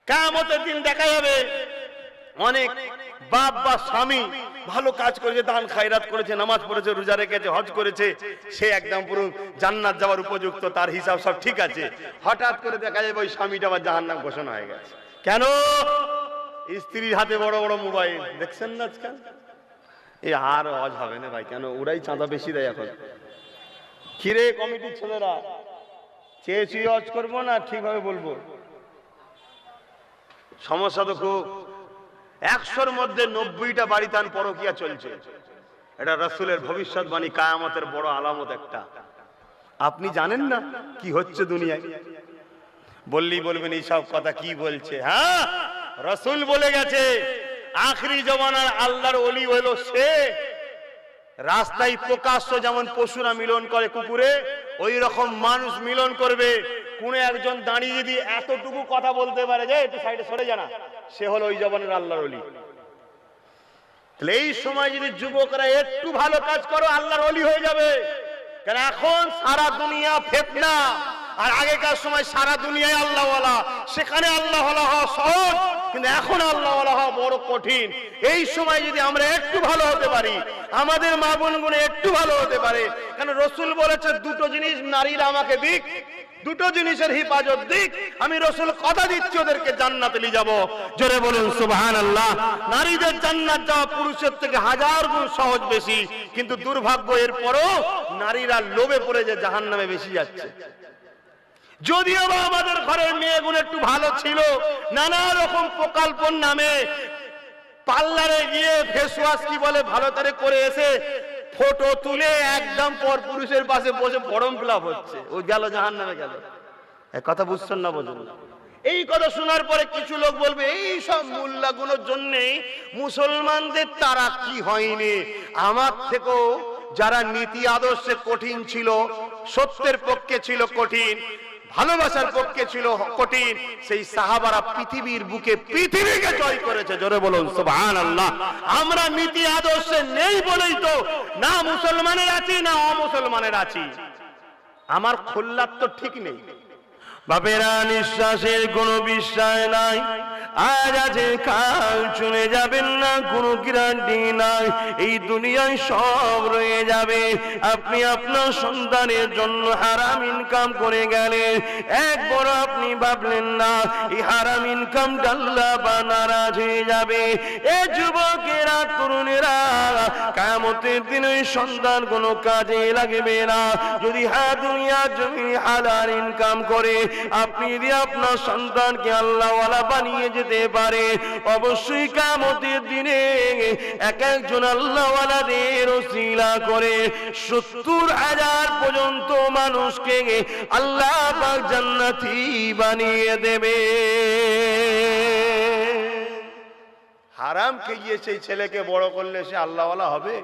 কিয়ামতের দিন দেখা যাবে অনেক বাপ বা স্বামী ভালো কাজ করেছে, দান খায়রাত করেছে, নামাজ পড়েছে, রোজা রেখেছে, হজ করেছে, সে একদম পুরো জান্নাত যাওয়ার উপযুক্ত, তার হিসাব সব ঠিক আছে। হঠাৎ করে দেখা যাবে ওই স্বামীটা আবার জাহান্নাম ঘোষণা হয়ে গেছে। কেন? স্ত্রীর হাতে বড় বড় মোবাইল, দেখছেন না আজকাল? এই আর হজ হবে না ভাই, কেন? ওরাই চাঁদা বেশি দেয় এখন। কিরে কমিটির ছেলেরা, চেয়েছি হজ করবো না ঠিকভাবে বলবো? সমস্যা তো খুব। 100-র মধ্যে 90টা বাড়িতে পরকিয়া চলছে। এটা রাসূলের ভবিষ্যৎবাণী, কিয়ামতের বড় আলামত একটা। আপনি জানেন না কি হচ্ছে দুনিয়ায়? বললেই বলবেন এইসব কথা কি বলছে। হ্যাঁ, রাসূল বলে গেছে আখিরি জমানার আল্লাহর ওলি হলো সে, রাস্তায় প্রকাশ্য যেমন পশুরা মিলন করে কুকুরে, ওই রকম মানুষ মিলন করবে। কোন একজন দাঁড়িয়ে যদি এতটুকু কথা বলতে পারে যে একটু সাইডে সরে জানা, সে হলো ওই জমানার আল্লাহর ওলি। তাহলে এই সময় যদি যুবকরা একটু ভালো কাজ করো, আল্লাহর ওলি হয়ে যাবে। কারণ এখন সারা দুনিয়া ফিতনা, আর আগেকার সময় সারা দুনিয়ায় আল্লাহওয়ালা, সেখানে আল্লাহওয়ালা হওয়া সহজ, কিন্তু এখন আল্লাহওয়ালা হওয়া বড় কঠিন। এই সময় যদি আমরা একটু ভালো হতে পারি, আমাদের মা বোনগুলো একটু ভালো হতে পারে, কারণ রাসূল বলেছে দুটো জিনিস নারীরা আমাকে দিক, দুটো জিনিসের হিফাজত দিক, আমি রাসূল কথা দিচ্ছি ওদেরকে জান্নাতে নিয়ে যাব। জোরে বলুন সুবহানাল্লাহ। নারীদের জান্নাত যাওয়া পুরুষের থেকে 1000 গুণ সহজ বেশি, কিন্তু দুর্ভাগ্য এরপরও নারীরা লোভে পড়ে যে জাহান্নামে বেশি যাচ্ছে। যদিও বা আমাদের ঘরের মেয়েগুলো একটু ভালো ছিল, নানা রকম প্রকল্পের নামে পার্লারে গিয়ে ফেস ওয়াশ কি বলে ভালো করে করে এসে ফটো তুলে একদম পর পুরুষের পাশে বসে ফর্ম ফিল আপ হচ্ছে, ও গেল জাহান্নামে গেল। এক কথা বুঝছেন না? বুঝুন। এই কথা শোনার পরে কিছু লোক বলবে এই সব মোল্লাগুলোর জন্যই মুসলমানদের তারা কি হয়নি। আমার থেকেও যারা নীতি আদর্শে কঠিন ছিল, সত্যের পক্ষে ছিল কঠিন, ভালোবাসার পক্ষে ছিল কঠিন, সেই সাহাবারা পৃথিবীর বুকে পৃথিবীকে জয় করেছে। জোরে বলুন সুবহানাল্লাহ। আমরা নীতি আদর্শে নেই বলেই তো না মুসলমানের আছি না অমুসলমানের আছি। আমার খোল্লার তো ঠিক নেই। বাপেরা নিঃশ্বাসের কোনো বিশ্বাস নাই, আজ আছে কাল চলে যাবেন না, কোনো গ্যারান্টি নাই। এই দুনিয়ায় সব রয়ে যাবে। আপনি আপনার সন্তানের জন্য হারাম ইনকাম করে গেলেন, একবার আপনি ভাবলেন না এই হারাম ইনকাম আল্লাহ বা নারাজ হয়ে যাবে। এ যুবকেরা, তরুণেরা, কিয়ামতের দিন ওই সন্তান কোনো কাজে লাগবে না। যদি দুনিয়া জমি হালাল ইনকাম করে আপনি যদি আপনার সন্তানকে আল্লাহওয়ালা বানিয়ে যেতে পারে, অবশ্যই কিয়ামতের দিনে এক একজন আল্লাহওয়ালাদের ওসিলা করে 70,000 পর্যন্ত মানুষকে আল্লাহ পাক জান্নাতি বানিয়ে দেবে। হারাম খেয়ে সেই ছেলেকে বড় করলে সে আল্লাহওয়ালা হবে?